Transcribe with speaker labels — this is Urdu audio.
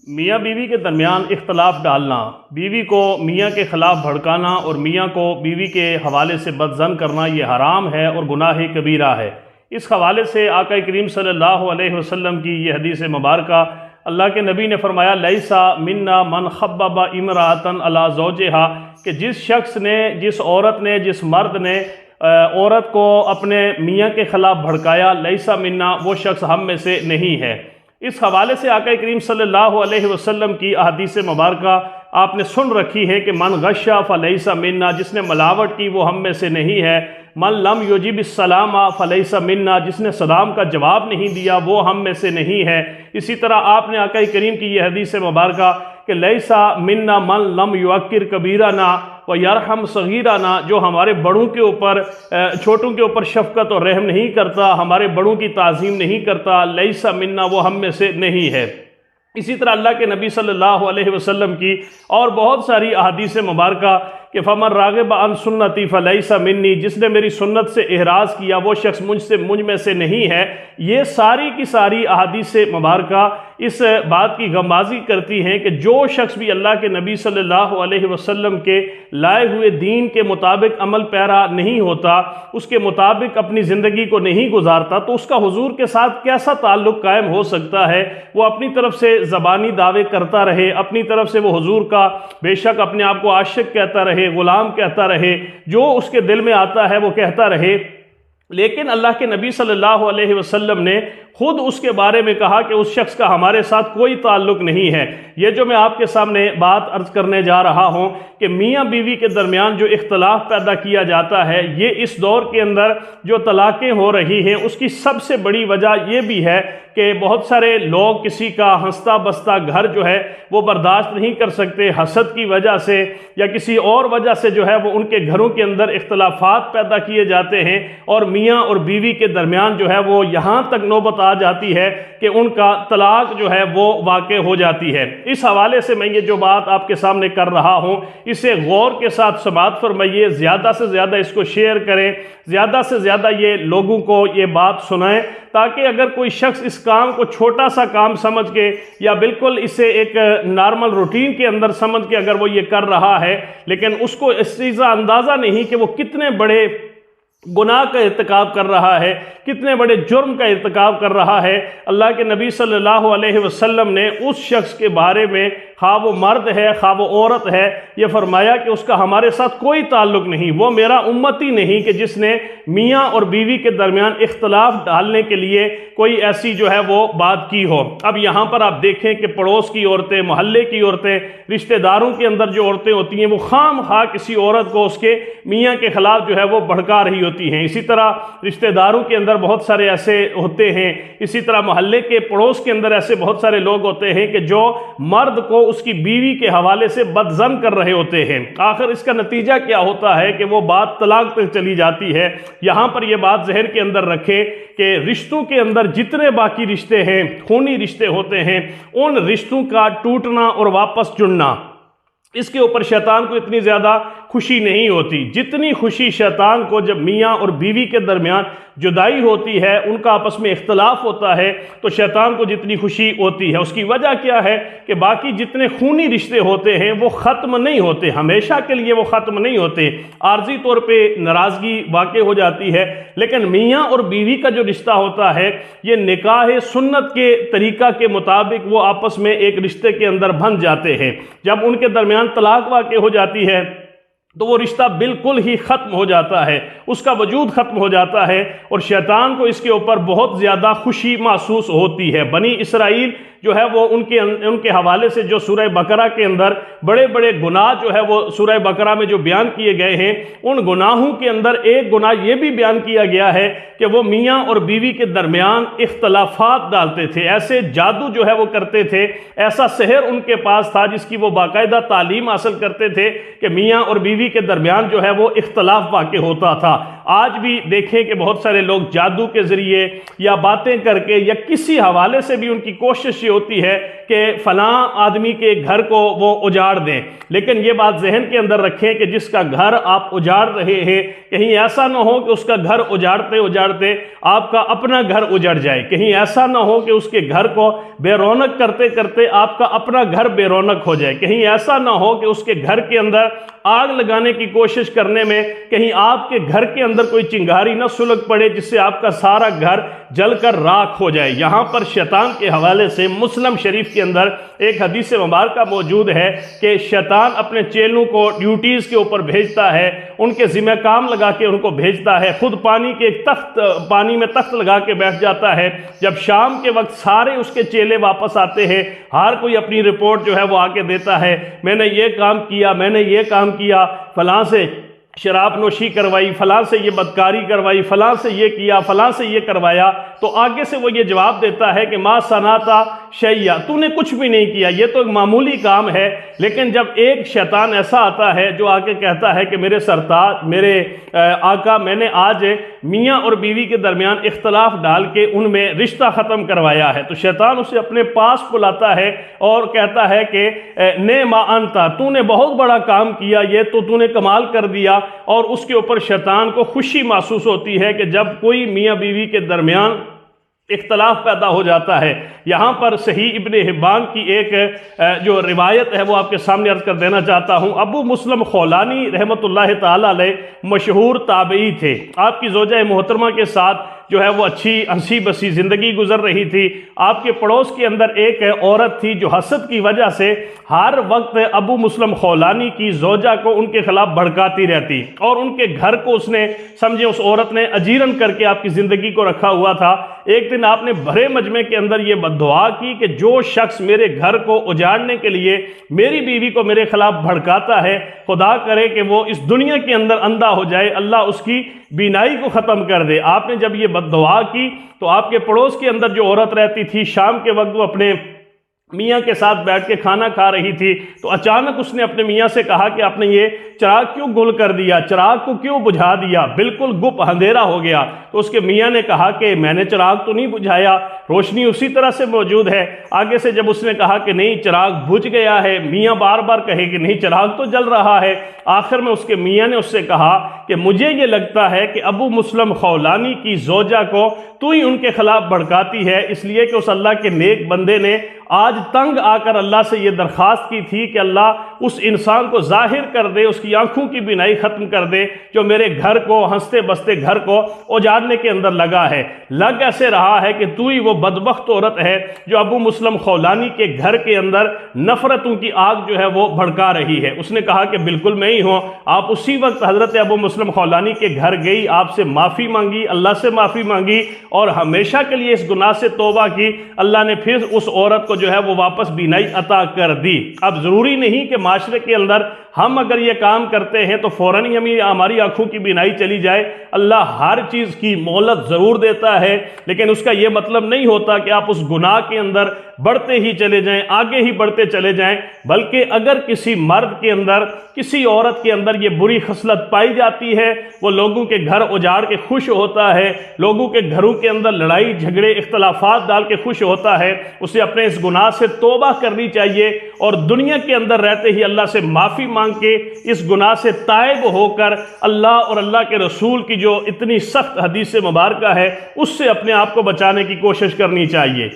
Speaker 1: میاں بیوی کے درمیان اختلاف ڈالنا، بیوی کو میاں کے خلاف بھڑکانا اور میاں کو بیوی کے حوالے سے بدظن کرنا یہ حرام ہے اور گناہ کبیرہ ہے۔ اس حوالے سے آقا کریم صلی اللہ علیہ وسلم کی یہ حدیث مبارکہ، اللہ کے نبی نے فرمایا لیسا منا من خبب امرأۃ علی زوجہا، کہ جس شخص نے، جس عورت نے، جس مرد نے عورت کو اپنے میاں کے خلاف بھڑکایا، لیسا منا، وہ شخص ہم میں سے نہیں ہے۔ اس حوالے سے آقا کریم صلی اللہ علیہ وسلم کی احادیث مبارکہ آپ نے سن رکھی ہے کہ من غشا فلیس منا، جس نے ملاوٹ کی وہ ہم میں سے نہیں ہے۔ من لم یجب السلام فلیس منا، جس نے سلام کا جواب نہیں دیا وہ ہم میں سے نہیں ہے۔ اسی طرح آپ نے آقا کریم کی یہ حدیث مبارکہ کہ لیسا منا من لم یوقر کبیرنا ویرحم صغیرنا، جو ہمارے بڑوں کے اوپر، چھوٹوں کے اوپر شفقت اور رحم نہیں کرتا، ہمارے بڑوں کی تعظیم نہیں کرتا، لیسا منا، وہ ہم میں سے نہیں ہے۔ اسی طرح اللہ کے نبی صلی اللہ علیہ وسلم کی اور بہت ساری احادیث مبارکہ کہ فمن راغب عن سنتی فلیس منی، جس نے میری سنت سے احراز کیا وہ شخص مجھ میں سے نہیں ہے۔ یہ ساری کی ساری احادیث مبارکہ اس بات کی غمازی کرتی ہیں کہ جو شخص بھی اللہ کے نبی صلی اللہ علیہ وسلم کے لائے ہوئے دین کے مطابق عمل پیرا نہیں ہوتا، اس کے مطابق اپنی زندگی کو نہیں گزارتا، تو اس کا حضور کے ساتھ کیسا تعلق قائم ہو سکتا ہے؟ وہ اپنی طرف سے زبانی دعوے کرتا رہے، اپنی طرف سے وہ حضور کا بے شک اپنے آپ کو عاشق کہتا رہے، غلام کہتا رہے، جو اس کے دل میں آتا ہے وہ کہتا رہے، لیکن اللہ کے نبی صلی اللہ علیہ وسلم نے خود اس کے بارے میں کہا کہ اس شخص کا ہمارے ساتھ کوئی تعلق نہیں ہے۔ یہ جو میں آپ کے سامنے بات عرض کرنے جا رہا ہوں کہ میاں بیوی کے درمیان جو اختلاف پیدا کیا جاتا ہے، یہ اس دور کے اندر جو طلاقیں ہو رہی ہیں اس کی سب سے بڑی وجہ یہ بھی ہے کہ بہت سارے لوگ کسی کا ہنستا بستا گھر جو ہے وہ برداشت نہیں کر سکتے، حسد کی وجہ سے یا کسی اور وجہ سے جو ہے وہ ان کے گھروں کے اندر اختلافات پیدا کیے جاتے ہیں، اور میاں اور بیوی کے درمیان جو ہے وہ یہاں تک نوبت آ جاتی ہے کہ ان کا طلاق جو ہے وہ واقع ہو جاتی ہے۔ اس حوالے سے میں یہ جو بات آپ کے سامنے کر رہا ہوں اسے غور کے ساتھ سماعت فرمائیے، زیادہ سے زیادہ اس کو شیئر کریں، زیادہ سے زیادہ یہ لوگوں کو یہ بات سنائیں، تاکہ اگر کوئی شخص اس کام کو چھوٹا سا کام سمجھ کے یا بالکل اسے ایک نارمل روٹین کے اندر سمجھ کے اگر وہ یہ کر رہا ہے، لیکن اس کو اس چیز کا اندازہ نہیں کہ وہ کتنے بڑے گناہ کا ارتکاب کر رہا ہے، کتنے بڑے جرم کا ارتکاب کر رہا ہے۔ اللہ کے نبی صلی اللہ علیہ وسلم نے اس شخص کے بارے میں، خواہ وہ مرد ہے خواہ وہ عورت ہے، یہ فرمایا کہ اس کا ہمارے ساتھ کوئی تعلق نہیں، وہ میرا امتی نہیں کہ جس نے میاں اور بیوی کے درمیان اختلاف ڈالنے کے لیے کوئی ایسی جو ہے وہ بات کی ہو۔ اب یہاں پر آپ دیکھیں کہ پڑوس کی عورتیں، محلے کی عورتیں، رشتہ داروں کے اندر جو عورتیں ہوتی ہیں وہ خام خواہ کسی عورت کو اس کے میاں کے خلاف جو ہے وہ بھڑکا رہی ہوتی ہیں۔ اسی طرح رشتہ داروں کے اندر بہت سارے ایسے ہوتے ہیں، اسی طرح محلے کے پڑوس کے اندر ایسے بہت سارے لوگ ہوتے ہیں کہ جو مرد کو اس کی بیوی کے حوالے سے بدظن کر رہے ہوتے ہیں۔ آخر اس کا نتیجہ کیا ہوتا ہے کہ وہ بات طلاق تک چلی جاتی ہے۔ یہاں پر یہ بات ذہن کے اندر رکھے کہ رشتوں کے اندر جتنے باقی رشتے ہیں، خونی رشتے ہوتے ہیں، ان رشتوں کا ٹوٹنا اور واپس جڑنا، اس کے اوپر شیطان کو اتنی زیادہ خوشی نہیں ہوتی جتنی خوشی شیطان کو جب میاں اور بیوی کے درمیان جدائی ہوتی ہے، ان کا آپس میں اختلاف ہوتا ہے، تو شیطان کو جتنی خوشی ہوتی ہے۔ اس کی وجہ کیا ہے کہ باقی جتنے خونی رشتے ہوتے ہیں وہ ختم نہیں ہوتے، ہمیشہ کے لیے وہ ختم نہیں ہوتے، عارضی طور پہ ناراضگی واقع ہو جاتی ہے، لیکن میاں اور بیوی کا جو رشتہ ہوتا ہے یہ نکاح سنت کے طریقہ کے مطابق وہ آپس میں ایک رشتے کے اندر بندھ جاتے ہیں۔ جب ان کے درمیان طلاق واقع ہو جاتی ہے تو وہ رشتہ بالکل ہی ختم ہو جاتا ہے، اس کا وجود ختم ہو جاتا ہے، اور شیطان کو اس کے اوپر بہت زیادہ خوشی محسوس ہوتی ہے۔ بنی اسرائیل جو ہے وہ ان کے حوالے سے جو سورہ بقرہ کے اندر بڑے بڑے گناہ جو ہے وہ سورہ بقرہ میں جو بیان کیے گئے ہیں، ان گناہوں کے اندر ایک گناہ یہ بھی بیان کیا گیا ہے کہ وہ میاں اور بیوی کے درمیان اختلافات ڈالتے تھے، ایسے جادو جو ہے وہ کرتے تھے، ایسا سحر ان کے پاس تھا جس کی وہ باقاعدہ تعلیم حاصل کرتے تھے کہ میاں اور بیوی کے درمیان جو ہے وہ اختلاف واقع ہوتا تھا۔ آج بھی دیکھیں کہ بہت سارے لوگ جادو کے ذریعے یا باتیں کر کے یا کسی حوالے سے بھی ان کی کوشش یہ ہوتی ہے کہ فلاں آدمی کے گھر کو وہ اجاڑ دیں، لیکن یہ بات ذہن کے اندر رکھیں کہ جس کا گھر آپ اجاڑ رہے ہیں کہیں ایسا نہ ہو کہ اس کا گھر اجاڑتے اجاڑتے آپ کا اپنا گھر اجڑ جائے، کہیں ایسا نہ ہو کہ اس کے گھر کو بے رونق کرتے کرتے آپ کا اپنا گھر بے رونق ہو جائے، کہیں ایسا نہ ہو کہ اس کے گھر کے اندر آگ لگانے کی کوشش کرنے میں کہیں آپ کے گھر کے اندر کوئی چنگاری نہ سلگ پڑے جس سے آپ کا سارا گھر جل کر راکھ ہو جائے۔ یہاں پر شیطان کے حوالے سے مسلم شریف کے اندر ایک حدیث مبارکہ موجود ہے کہ شیطان اپنے چیلوں کو ڈیوٹیز کے اوپر بھیجتا ہے، ان کے ذمہ کام لگا کے ان کو بھیجتا ہے، خود پانی میں تخت لگا کے بیٹھ جاتا ہے۔ جب شام کے وقت سارے اس کے چیلے واپس آتے ہیں، ہر کوئی اپنی رپورٹ جو ہے وہ آ کے دیتا ہے، میں نے یہ کام کیا، میں نے یہ کام کیا، فلاں سے شراب نوشی کروائی، فلاں سے یہ بدکاری کروائی، فلاں سے یہ کیا، فلاں سے یہ کروایا، تو آگے سے وہ یہ جواب دیتا ہے کہ ما صنعت شیئا، تو نے کچھ بھی نہیں کیا، یہ تو ایک معمولی کام ہے۔ لیکن جب ایک شیطان ایسا آتا ہے جو آ کے کہتا ہے کہ میرے سرتاج، میرے آقا، میں نے آج میاں اور بیوی کے درمیان اختلاف ڈال کے ان میں رشتہ ختم کروایا ہے، تو شیطان اسے اپنے پاس بلاتا ہے اور کہتا ہے کہ نعم انت، تو نے بہت بڑا کام کیا، یہ تو نے کمال کر دیا۔ اور اس کے اوپر شیطان کو خوشی محسوس ہوتی ہے کہ جب کوئی میاں بیوی کے درمیان اختلاف پیدا ہو جاتا ہے۔ یہاں پر صحیح ابن حبان کی ایک جو روایت ہے وہ آپ کے سامنے عرض کر دینا چاہتا ہوں۔ ابو مسلم خولانی رحمۃ اللہ تعالی علیہ مشہور تابعی تھے، آپ کی زوجہ محترمہ کے ساتھ جو ہے وہ اچھی ہنسی بسی زندگی گزر رہی تھی۔ آپ کے پڑوس کے اندر ایک عورت تھی جو حسد کی وجہ سے ہر وقت ابو مسلم خولانی کی زوجہ کو ان کے خلاف بھڑکاتی رہتی، اور ان کے گھر کو اس نے سمجھے اس عورت نے اجیرن کر کے آپ کی زندگی کو رکھا ہوا تھا۔ ایک دن آپ نے بھرے مجمع کے اندر یہ بددعا کی کہ جو شخص میرے گھر کو اجاڑنے کے لیے میری بیوی کو میرے خلاف بھڑکاتا ہے، خدا کرے کہ وہ اس دنیا کے اندر اندھا ہو جائے، اللہ اس کی بینائی کو ختم کر دے۔ آپ نے جب یہ بددعا کی تو آپ کے پڑوس کے اندر جو عورت رہتی تھی، شام کے وقت وہ اپنے میاں کے ساتھ بیٹھ کے کھانا کھا رہی تھی، تو اچانک اس نے اپنے میاں سے کہا کہ آپ نے یہ چراغ کیوں گل کر دیا، چراغ کو کیوں بجھا دیا، بالکل گپ اندھیرا ہو گیا۔ تو اس کے میاں نے کہا کہ میں نے چراغ تو نہیں بجھایا، روشنی اسی طرح سے موجود ہے۔ آگے سے جب اس نے کہا کہ نہیں چراغ بجھ گیا ہے، میاں بار بار کہے کہ نہیں چراغ تو جل رہا ہے۔ آخر میں اس کے میاں نے اس سے کہا کہ مجھے یہ لگتا ہے کہ ابو مسلم خولانی کی زوجہ کو تو ہی ان کے خلاف بھڑکاتی ہے، اس لیے کہ اس اللہ کے نیک بندے نے آج تنگ آ کر اللہ سے یہ درخواست کی تھی کہ اللہ اس انسان کو ظاہر کر دے، اس کی آنکھوں کی بینائی ختم کر دے جو میرے گھر کو ہنستے بستے گھر کو اجاڑنے کے اندر لگا ہے۔ لگ ایسے رہا ہے کہ تو ہی وہ بدبخت عورت ہے جو ابو مسلم خولانی کے گھر کے اندر نفرتوں کی آگ جو ہے وہ بھڑکا رہی ہے۔ اس نے کہا کہ بالکل میں ہی ہوں۔ آپ اسی وقت حضرت ابو مسلم خولانی کے گھر گئی، آپ سے معافی مانگی، اللہ سے معافی مانگی اور ہمیشہ کے لیے اس گناہ سے توبہ کی۔ اللہ نے پھر اس عورت کو جو ہے وہ واپس بینائی عطا کر دی۔ اب ضروری نہیں کہ معاشرے کے اندر ہم اگر یہ کام کرتے ہیں تو فوراً ہی ہماری آنکھوں کی بینائی چلی جائے۔ اللہ ہر چیز کی مہلت ضرور دیتا ہے، لیکن اس کا یہ مطلب نہیں ہوتا کہ آپ اس گناہ کے اندر بڑھتے ہی چلے جائیں، آگے ہی بڑھتے چلے جائیں، بلکہ اگر کسی مرد کے اندر، کسی عورت کے اندر یہ بری خصلت پائی جاتی ہے، وہ لوگوں کے گھر اجاڑ کے خوش ہوتا ہے، لوگوں کے گھروں کے اندر لڑائی جھگڑے اختلافات ڈال کے خوش ہوتا ہے، اسے اپنے اس گناہ سے توبہ کرنی چاہیے اور دنیا کے اندر رہتے ہی اللہ سے معافی مانگ کے اس گناہ سے تائب ہو کر اللہ اور اللہ کے رسول کی جو اتنی سخت حدیث مبارکہ ہے اس سے اپنے آپ کو بچانے کی کوشش کرنی چاہیے۔